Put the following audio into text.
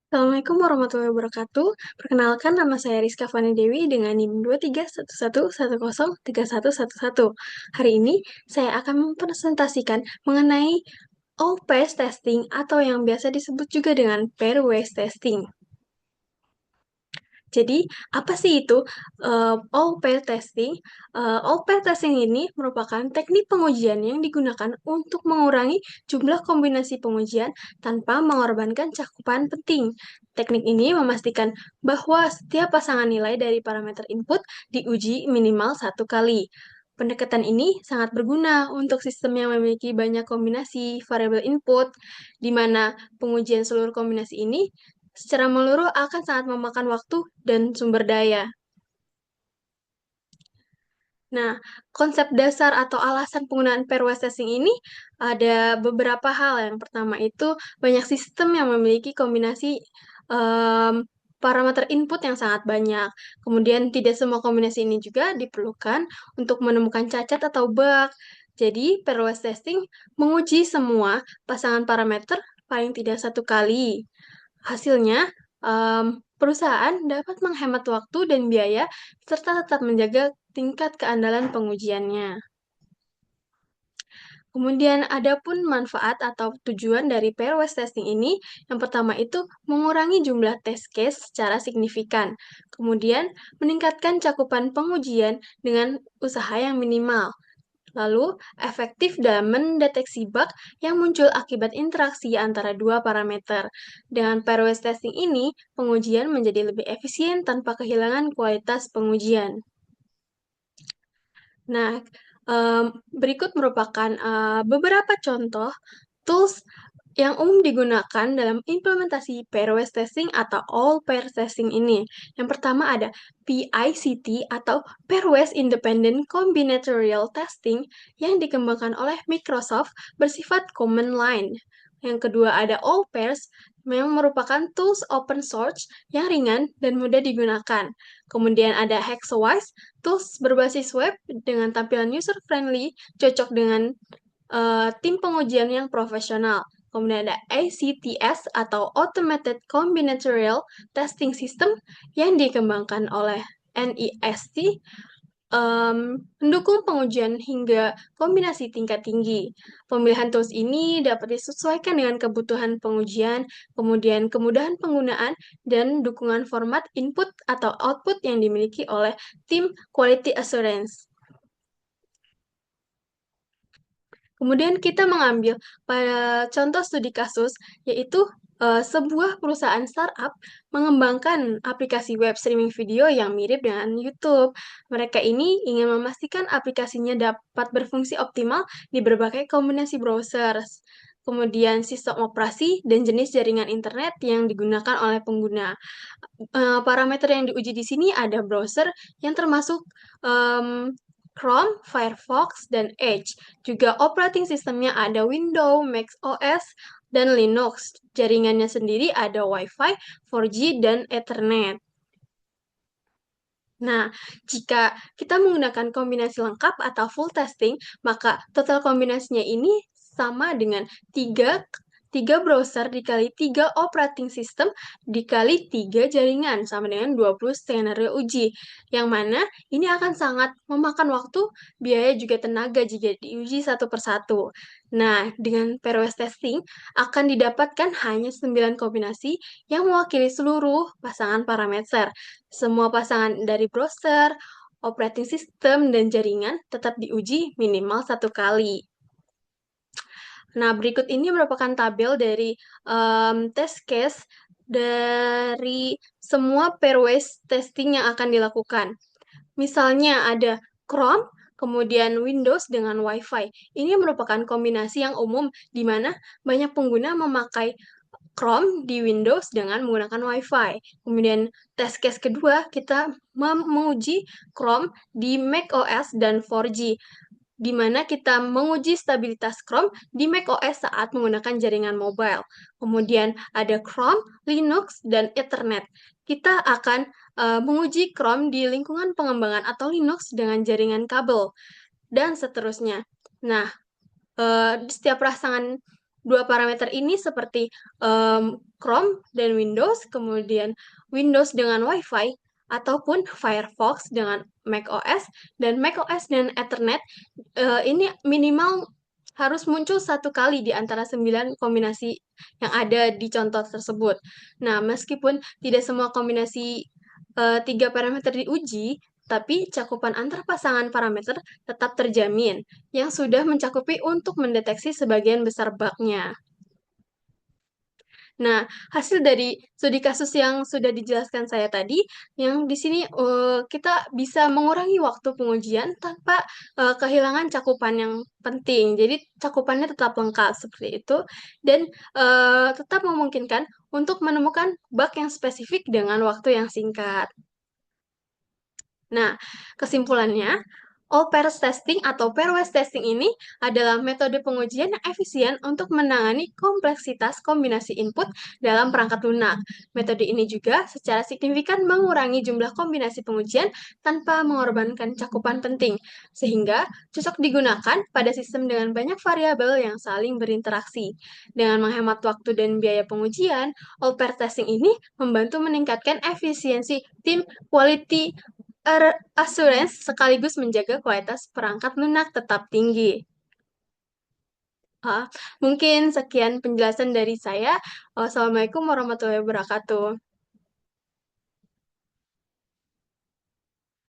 Assalamualaikum warahmatullahi wabarakatuh. Perkenalkan, nama saya Rizka Fani Dewi dengan NIM 2311103111. Hari ini saya akan mempresentasikan mengenai all pairs testing atau yang biasa disebut juga dengan pairwise testing. Jadi, apa sih itu all pair testing? All pair testing ini merupakan teknik pengujian yang digunakan untuk mengurangi jumlah kombinasi pengujian tanpa mengorbankan cakupan penting. Teknik ini memastikan bahwa setiap pasangan nilai dari parameter input diuji minimal satu kali. Pendekatan ini sangat berguna untuk sistem yang memiliki banyak kombinasi variabel input, di mana pengujian seluruh kombinasi ini secara menyeluruh akan sangat memakan waktu dan sumber daya. Nah, konsep dasar atau alasan penggunaan pairwise testing ini ada beberapa hal. Yang pertama itu banyak sistem yang memiliki kombinasi parameter input yang sangat banyak. Kemudian tidak semua kombinasi ini juga diperlukan untuk menemukan cacat atau bug. Jadi, pairwise testing menguji semua pasangan parameter paling tidak satu kali. Hasilnya, perusahaan dapat menghemat waktu dan biaya, serta tetap menjaga tingkat keandalan pengujiannya. Kemudian ada pun manfaat atau tujuan dari pairwise testing ini. Yang pertama itu mengurangi jumlah test case secara signifikan. Kemudian meningkatkan cakupan pengujian dengan usaha yang minimal. Lalu, efektif dalam mendeteksi bug yang muncul akibat interaksi antara dua parameter. Dengan pairwise testing ini, pengujian menjadi lebih efisien tanpa kehilangan kualitas pengujian. Nah, berikut merupakan beberapa contoh tools yang umum digunakan dalam implementasi pairwise testing atau all pair testing ini. Yang pertama ada PICT atau Pairwise Independent Combinatorial Testing yang dikembangkan oleh Microsoft bersifat command line. Yang kedua ada All Pairs yang merupakan tools open source yang ringan dan mudah digunakan. Kemudian ada Hexawise, tools berbasis web dengan tampilan user-friendly, cocok dengan tim pengujian yang profesional. Kemudian ada ACTS atau Automated Combinatorial Testing System yang dikembangkan oleh NIST, mendukung pengujian hingga kombinasi tingkat tinggi. Pemilihan tools ini dapat disesuaikan dengan kebutuhan pengujian, kemudian kemudahan penggunaan, dan dukungan format input atau output yang dimiliki oleh tim Quality Assurance. Kemudian kita mengambil pada contoh studi kasus, yaitu sebuah perusahaan startup mengembangkan aplikasi web streaming video yang mirip dengan YouTube. Mereka ini ingin memastikan aplikasinya dapat berfungsi optimal di berbagai kombinasi browser. Kemudian sistem operasi dan jenis jaringan internet yang digunakan oleh pengguna. Parameter yang diuji di sini ada browser yang termasuk em, Chrome, Firefox, dan Edge. Juga operating sistemnya ada Windows, Mac OS, dan Linux. Jaringannya sendiri ada Wi-Fi, 4G, dan Ethernet. Nah, jika kita menggunakan kombinasi lengkap atau full testing, maka total kombinasinya ini sama dengan 3 3 browser dikali 3 operating system dikali 3 jaringan, sama dengan 20 skenario uji. Yang mana ini akan sangat memakan waktu, biaya juga tenaga jika diuji satu persatu. Nah, dengan pairwise testing akan didapatkan hanya 9 kombinasi yang mewakili seluruh pasangan parameter. Semua pasangan dari browser, operating system, dan jaringan tetap diuji minimal satu kali. Nah, berikut ini merupakan tabel dari test case dari semua pairwise testing yang akan dilakukan. Misalnya ada Chrome, kemudian Windows dengan Wi-Fi. Ini merupakan kombinasi yang umum di mana banyak pengguna memakai Chrome di Windows dengan menggunakan Wi-Fi. Kemudian test case kedua, kita menguji Chrome di Mac OS dan 4G, di mana kita menguji stabilitas Chrome di Mac OS saat menggunakan jaringan mobile. Kemudian ada Chrome, Linux, dan Ethernet. Kita akan menguji Chrome di lingkungan pengembangan atau Linux dengan jaringan kabel, dan seterusnya. Nah, setiap pasangan dua parameter ini seperti Chrome dan Windows, kemudian Windows dengan Wi-Fi, ataupun Firefox dengan macOS, dan macOS dan Ethernet, ini minimal harus muncul satu kali di antara 9 kombinasi yang ada di contoh tersebut. Nah, meskipun tidak semua kombinasi tiga parameter diuji, tapi cakupan antar pasangan parameter tetap terjamin, yang sudah mencakupi untuk mendeteksi sebagian besar bug-nya. Nah, hasil dari studi kasus yang sudah dijelaskan saya tadi, yang di sini kita bisa mengurangi waktu pengujian tanpa kehilangan cakupan yang penting. Jadi cakupannya tetap lengkap seperti itu, dan tetap memungkinkan untuk menemukan bug yang spesifik dengan waktu yang singkat. Nah, kesimpulannya, all-pairs testing atau pairwise testing ini adalah metode pengujian yang efisien untuk menangani kompleksitas kombinasi input dalam perangkat lunak. Metode ini juga secara signifikan mengurangi jumlah kombinasi pengujian tanpa mengorbankan cakupan penting, sehingga cocok digunakan pada sistem dengan banyak variabel yang saling berinteraksi. Dengan menghemat waktu dan biaya pengujian, all-pair testing ini membantu meningkatkan efisiensi tim quality assurance sekaligus menjaga kualitas perangkat lunak tetap tinggi. Mungkin sekian penjelasan dari saya. Wassalamualaikum warahmatullahi wabarakatuh.